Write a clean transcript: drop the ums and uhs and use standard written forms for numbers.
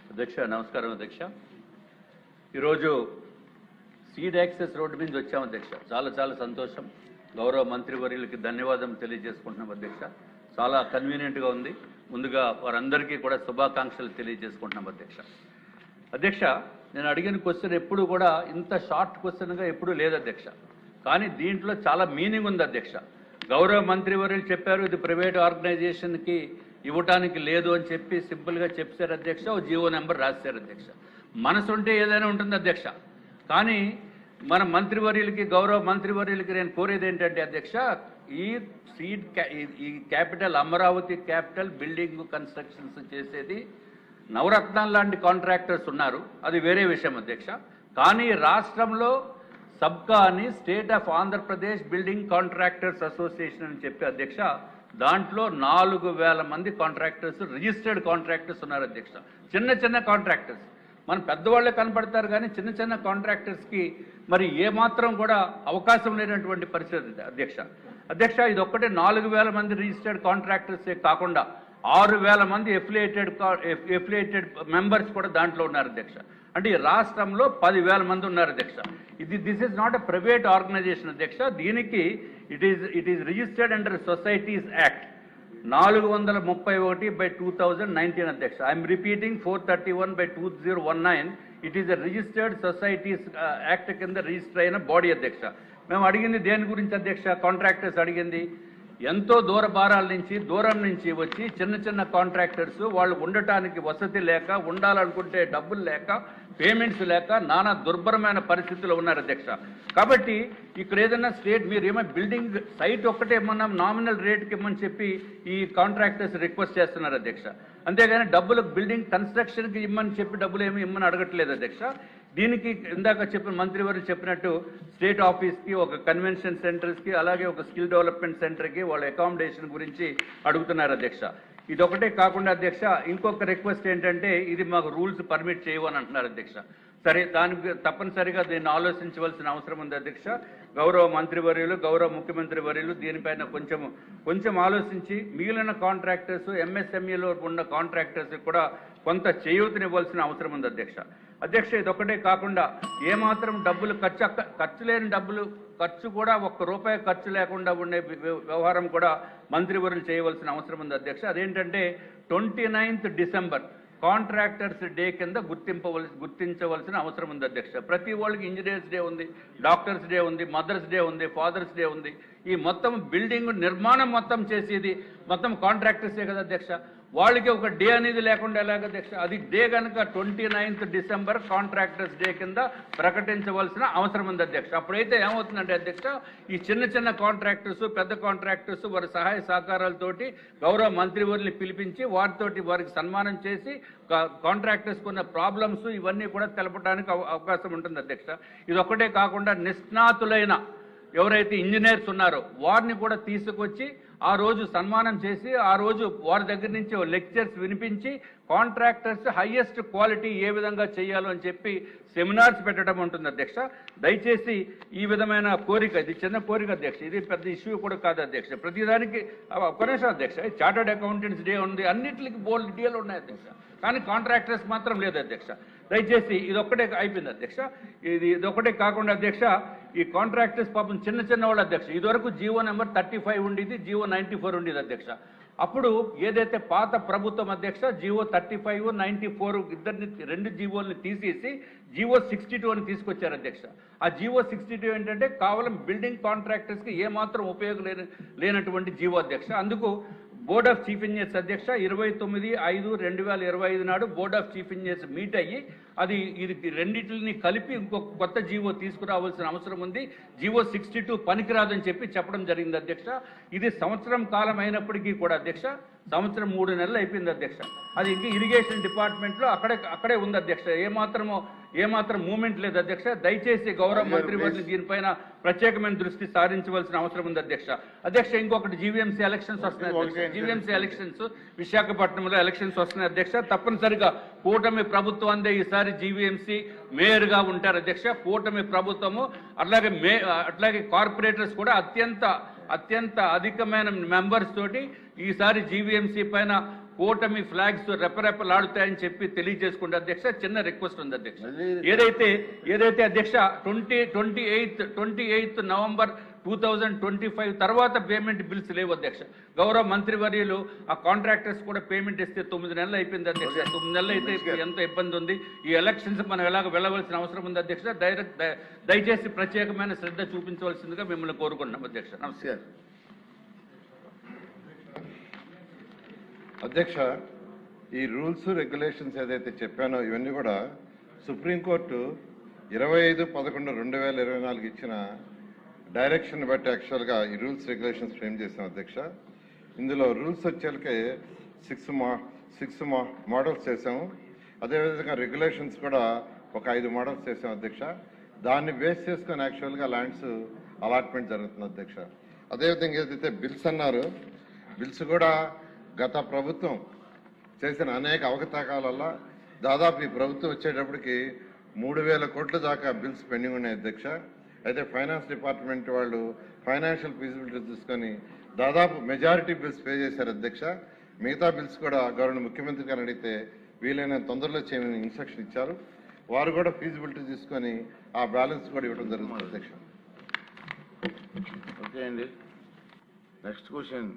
అధ్యక్ష నమస్కారం అధ్యక్ష. ఈరోజు సీడ్ యాక్సెస్ రోడ్డు మీద వచ్చాము అధ్యక్ష. చాలా సంతోషం. గౌరవ మంత్రివర్యులకి ధన్యవాదాలు తెలియజేసుకుంటున్నాం అధ్యక్ష. చాలా కన్వీనియంట్గా ఉంది. ముందుగా వారందరికీ కూడా శుభాకాంక్షలు తెలియజేసుకుంటున్నాం అధ్యక్ష. అధ్యక్ష నేను అడిగిన క్వశ్చన్ ఎప్పుడు కూడా ఇంత షార్ట్ క్వశ్చన్గా ఎప్పుడూ లేదు అధ్యక్ష. కానీ దీంట్లో చాలా మీనింగ్ ఉంది అధ్యక్ష. గౌరవ మంత్రివర్యులు చెప్పారు ఇది ప్రైవేట్ ఆర్గనైజేషన్కి ఇవ్వటానికి లేదు అని చెప్పి సింపుల్గా చెప్పారు అధ్యక్ష. ఓ జీవో నెంబర్ రాశారు అధ్యక్ష. మనసు ఉంటే ఏదైనా ఉంటుంది అధ్యక్ష. కానీ మన మంత్రివర్యులకి గౌరవ మంత్రివర్యులకి నేను కోరేది ఏంటంటే అధ్యక్ష, ఈ capital Amaravati capital building constructions చేసేది నవరత్నాలు లాంటి కాంట్రాక్టర్స్ ఉన్నారు, అది వేరే విషయం అధ్యక్ష. కానీ రాష్ట్రంలో సబ్కా అని state of Andhra Pradesh building contractors association అని చెప్పి అధ్యక్ష, దాంట్లో 4000 మంది కాంట్రాక్టర్స్ రిజిస్టర్డ్ కాంట్రాక్టర్స్ ఉన్నారు అధ్యక్ష. చిన్న కాంట్రాక్టర్స్ మన పెద్దవాళ్ళే కనపడతారు, కానీ చిన్న కాంట్రాక్టర్స్కి మరి ఏమాత్రం కూడా అవకాశం లేనటువంటి పరిస్థితి అధ్యక్ష. ఇది ఒక్కటే 4000 మంది రిజిస్టర్డ్ కాంట్రాక్టర్సే కాకుండా 6000 మంది ఎఫిలియేటెడ్ మెంబర్స్ కూడా దాంట్లో ఉన్నారు అధ్యక్ష. అంటే ఈ రాష్ట్రంలో 10,000 మంది ఉన్నారు అధ్యక్ష. This is not a private organisation అధ్యక్ష. దీనికి it is registered under societies act 431/2019 అధ్యక్ష. I'm repeating 431/2019. It is a registered societies act కింద రిజిస్టర్ అయిన బాడీ అధ్యక్ష. మేము అడిగింది దేని గురించి అధ్యక్ష? కాంట్రాక్టర్స్ అడిగింది ఎంతో దూరం నుంచి వచ్చి చిన్న కాంట్రాక్టర్స్ వాళ్ళు ఉండటానికి వసతి లేక, ఉండాలనుకుంటే డబ్బులు లేక, పేమెంట్స్ లేక నానా దుర్భరమైన పరిస్థితుల్లో ఉన్నారు అధ్యక్ష. కాబట్టి ఇక్కడ ఏదైనా స్టేట్ మీరు ఏమైనా బిల్డింగ్ సైట్ ఒక్కటే ఏమన్నా నామినల్ రేట్కి ఇమ్మని చెప్పి ఈ కాంట్రాక్టర్స్ రిక్వెస్ట్ చేస్తున్నారు అధ్యక్ష. అంతేగాని డబ్బులు బిల్డింగ్ కన్స్ట్రక్షన్కి ఇమ్మని చెప్పి డబ్బులు ఏమి ఇమ్మని అడగట్లేదు అధ్యక్ష. దీనికి ఇందాక చెప్పిన మంత్రివర్యులు చెప్పినట్టు స్టేట్ ఆఫీస్కి, ఒక కన్వెన్షన్ సెంటర్స్కి, అలాగే ఒక స్కిల్ డెవలప్మెంట్ సెంటర్కి వాళ్ళ అకామిడేషన్ గురించి అడుగుతున్నారు అధ్యక్ష. ఇదొకటే కాకుండా అధ్యక్ష ఇంకొక రిక్వెస్ట్ ఏంటంటే ఇది మాకు రూల్స్ పర్మిట్ చేయవని అంటున్నారు అధ్యక్ష. సరే, దానికి తప్పనిసరిగా దీన్ని ఆలోచించవలసిన అవసరం ఉంది అధ్యక్ష. గౌరవ మంత్రివర్యులు, గౌరవ ముఖ్యమంత్రి వర్యులు దీనిపైన కొంచెం ఆలోచించి మిగిలిన కాంట్రాక్టర్స్, ఎంఎస్ఎంఈలో ఉన్న కాంట్రాక్టర్స్ కూడా కొంత చేయూతనివ్వాల్సిన అవసరం ఉంది అధ్యక్ష. ఇదొక్కటే కాకుండా ఏమాత్రం డబ్బులు ఖర్చు లేని ఖర్చు కూడా ₹1 ఖర్చు లేకుండా ఉండే వ్యవహారం కూడా మంత్రివర్యులు చేయవలసిన అవసరం ఉంది అధ్యక్ష. అదేంటంటే 29th డిసెంబర్ కాంట్రాక్టర్స్ డే కింద గుర్తించవలసిన అవసరం ఉంది అధ్యక్ష. ప్రతి వాళ్ళకి ఇంజనీర్స్ డే ఉంది, డాక్టర్స్ డే ఉంది, మదర్స్ డే ఉంది, ఫాదర్స్ డే ఉంది. ఈ మొత్తం బిల్డింగ్ నిర్మాణం మొత్తం చేసేది మొత్తం కాంట్రాక్టర్సే కదా అధ్యక్ష. వాళ్ళకి ఒక డే అనేది లేకుండా ఎలాగ అధ్యక్ష? అది డే కనుక 29th డిసెంబర్ కాంట్రాక్టర్స్ డే కింద ప్రకటించవలసిన అవసరం ఉంది అధ్యక్ష. అప్పుడైతే ఏమవుతుందంటే అధ్యక్ష, ఈ చిన్న కాంట్రాక్టర్స్, పెద్ద కాంట్రాక్టర్స్ వారి సహాయ సహకారాలతోటి గౌరవ మంత్రివర్యుల్ని పిలిపించి వారికి సన్మానం చేసి కాంట్రాక్టర్స్కి ఉన్న ప్రాబ్లమ్స్ ఇవన్నీ కూడా తెలపడానికి అవకాశం ఉంటుంది అధ్యక్ష. ఇదొక్కటే కాకుండా నిష్ణాతులైన ఎవరైతే ఇంజనీర్స్ ఉన్నారో వారిని కూడా తీసుకొచ్చి ఆ రోజు సన్మానం చేసి ఆ రోజు వారి దగ్గర నుంచి లెక్చర్స్ వినిపించి కాంట్రాక్టర్స్ హైయెస్ట్ క్వాలిటీ ఏ విధంగా చేయాలో అని చెప్పి సెమినార్స్ పెట్టడం ఉంటుంది అధ్యక్ష. దయచేసి ఈ విధమైన కోరిక, ఇది చిన్న కోరిక అధ్యక్ష, ఇది పెద్ద ఇష్యూ కూడా కాదు అధ్యక్ష. ప్రతిదానికి ఒక నిమిషం అధ్యక్ష, చార్టర్డ్ అకౌంటెంట్స్ డే ఉంది, అన్నింటికి బోల్డ్ డీలు ఉన్నాయి అధ్యక్ష. కానీ కాంట్రాక్టర్స్ మాత్రం లేదు అధ్యక్ష. దయచేసి ఇదొక్కటే అయిపోయింది అధ్యక్ష. ఇదొక్కటే కాకుండా అధ్యక్ష, ఈ కాంట్రాక్టర్స్ పాపం చిన్న వాళ్ళు అధ్యక్ష. ఇదివరకు జీవో నెంబర్ 35 ఉండేది, జీవో 94 ఉండేది అధ్యక్ష. అప్పుడు ఏదైతే పాత ప్రభుత్వం అధ్యక్ష జీవో 35, 94 రెండు జీవోల్ని తీసేసి జీవో 62 అని తీసుకొచ్చారు అధ్యక్ష. ఆ జీవో 62 ఏంటంటే కేవలం బిల్డింగ్ కాంట్రాక్టర్స్కి ఏమాత్రం ఉపయోగం లేనటువంటి జీవో అధ్యక్ష. అందుకు బోర్డ్ ఆఫ్ చీఫ్ ఇంజనీర్స్ అధ్యక్ష 29/5/2025 నాడు board of chief engineers meet అయ్యి ఇది రెండింటిని కలిపి ఇంకొక కొత్త జీవో తీసుకురావాల్సిన అవసరం ఉంది, జీవో 62 పనికిరాదని చెప్పడం జరిగింది అధ్యక్ష. ఇది సంవత్సరం కాలం అయినప్పటికీ కూడా అధ్యక్ష, సంవత్సరం 3 నెలలు అయిపోయింది అధ్యక్ష. అది ఇంకా ఇరిగేషన్ డిపార్ట్మెంట్లో అక్కడే ఉంది అధ్యక్ష. ఏమాత్రం మూమెంట్ లేదు అధ్యక్ష. దయచేసి గౌరవ మంత్రివర్యులు దీనిపైన ప్రత్యేకమైన దృష్టి సారించవలసిన అవసరం ఉంది అధ్యక్ష. ఇంకొకటి జీవీఎంసీ ఎలక్షన్స్ వస్తున్నాయి. జీవీఎంసీ ఎలక్షన్స్ విశాఖపట్నంలో ఎలక్షన్స్ వస్తున్నాయి అధ్యక్ష. తప్పనిసరిగా కూటమి ప్రభుత్వం అందే ఈసారి జీవీఎంసీ మేయర్గా ఉంటారు అధ్యక్ష. కూటమి ప్రభుత్వము అట్లాగే కార్పొరేటర్స్ కూడా అత్యంత అత్యంత అధికమైన మెంబర్స్ తోటి ఈసారి జీవీఎంసీ పైన కూటమి ఫ్లాగ్స్ రెపరెపలాడుతాయని చెప్పి తెలియజేసుకుంటే అధ్యక్ష చిన్న రిక్వెస్ట్ ఉంది అధ్యక్ష. ఏదైతే అధ్యక్ష 28th నవంబర్ 2025 తర్వాత పేమెంట్ బిల్స్ లేవు అధ్యక్ష. గౌరవ మంత్రివర్యులు ఆ కాంట్రాక్టర్స్ కూడా పేమెంట్ ఇస్తే 9 నెలలు అయిపోయింది అధ్యక్ష. 9 నెలలు అయితే ఎంత ఇబ్బంది ఉంది. ఈ ఎలక్షన్స్ మనం ఎలాగ వెళ్ళవలసిన అవసరం ఉంది అధ్యక్ష. దయచేసి ప్రత్యేకమైన శ్రద్ధ చూపించవలసిందిగా మిమ్మల్ని కోరుకుంటున్నాం అధ్యక్ష. నమస్కారం అధ్యక్ష. ఈ రూల్స్ రెగ్యులేషన్స్ ఏదైతే చెప్పానో ఇవన్నీ కూడా సుప్రీంకోర్టు 25/11/2024 ఇచ్చిన డైరెక్షన్ బట్టి యాక్చువల్గా ఈ రూల్స్ రెగ్యులేషన్స్ ఫ్రేమ్ చేసాం అధ్యక్ష. ఇందులో రూల్స్ వచ్చేకే 6 మోడల్స్ చేసాము. అదేవిధంగా రెగ్యులేషన్స్ కూడా ఒక 5 మోడల్స్ చేసాం అధ్యక్ష. దాన్ని బేస్ చేసుకొని యాక్చువల్గా ల్యాండ్స్ అలాట్మెంట్ జరుగుతుంది అధ్యక్ష. అదేవిధంగా ఏదైతే బిల్స్ అన్నారు, బిల్స్ కూడా గత ప్రభుత్వం చేసిన అనేక అవకతవకల వల్ల దాదాపు ఈ ప్రభుత్వం వచ్చేటప్పటికి 3,000 కోట్ల దాకా బిల్స్ పెండింగ్ ఉన్నాయి అధ్యక్ష. అయితే ఫైనాన్స్ డిపార్ట్మెంట్ వాళ్ళు ఫైనాన్షియల్ ఫీజిబిలిటీ తీసుకొని దాదాపు మెజారిటీ బిల్స్ పే చేశారు అధ్యక్ష. మిగతా బిల్స్ కూడా గవర్నర్ ముఖ్యమంత్రి గారు అడిగితే వీలైన తొందరలో చేయమని ఇన్స్ట్రక్షన్ ఇచ్చారు. వారు కూడా ఫీజిబిలిటీ తీసుకొని ఆ బ్యాలెన్స్ కూడా ఇవ్వడం జరుగుతుంది అధ్యక్ష. ఓకే అండి. Next question